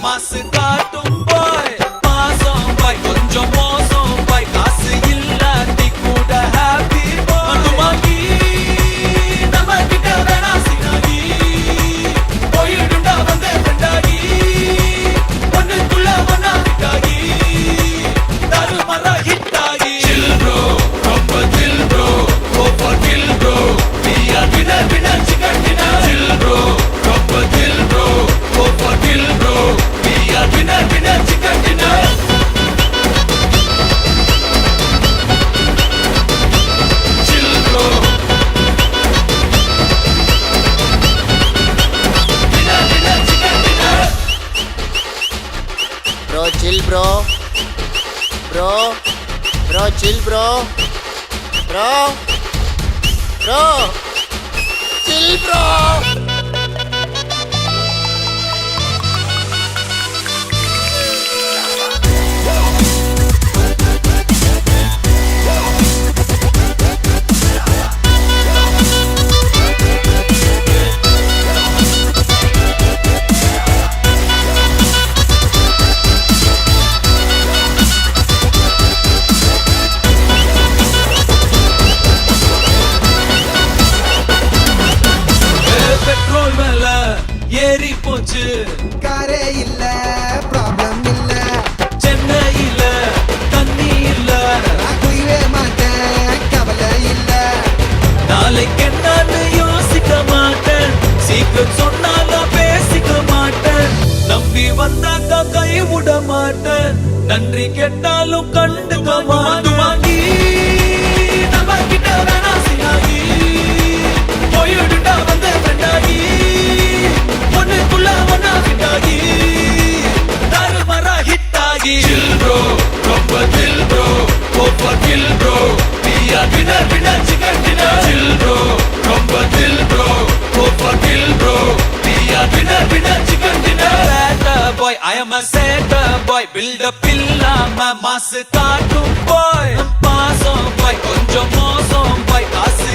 மாசு காட்டும் பாய் மாசம் பாய் கொஞ்சம் மோசம் பாய் காசு இல்லாட்டி கூட ஹாப்பி பாய் துமாக்கி நம்ம கிட்ட வேணா சினாகி போயிடுண்டா வந்த ஃப்ரெண்டாகி ஒண்ணுக்குள்ள ஒன்னா விட்டாகி தாரு மர ஹிட்டாகி chill bro ரொம்ப chill bro go for kill bro we are winner chicken dinner chill bro ரொம்ப chill bro go for kill bro we are winner chicken dinner chill bro winner chicken dinner Bro, chill, bro. Bro, chill, bro. Bro, chill, bro. Petrol மேல ஏறி போச்சு காரே இல்ல problem இல்ல சென்னையில தண்ணி இல்ல நான் குய்வே மாட்டேன் கவலை இல்ல நாளைக்கு என்னன்னு யோசிக்க மாட்டேன் சீக்கிரம் சொன்னாலும் பேசிக்க மாட்டேன் நம்பி வந்தாக்கா கை விட மாட்டேன் நன்றி கேட்டாலும் கண்டுக்க மாட்டேன் வாங்கி நம்ம கிட்ட வேணா சினாகி போயிடுண்டா வந்த ஃப்ரெண்டாகி ஒண்ணுக்குள்ள ஒன்னா விட்டாகி தாரு மர ஹிட்டாகி chill bro ரொம்ப chill bro go for kill bro we are winner chicken dinner chill bro ரொம்ப chill bro go for kill bro we are winner chicken dinner bad boy I am a sad boy build up இல்லாம மாசு காட்டும் boy பாசம் boy கொஞ்சம் மோசம் boy காசு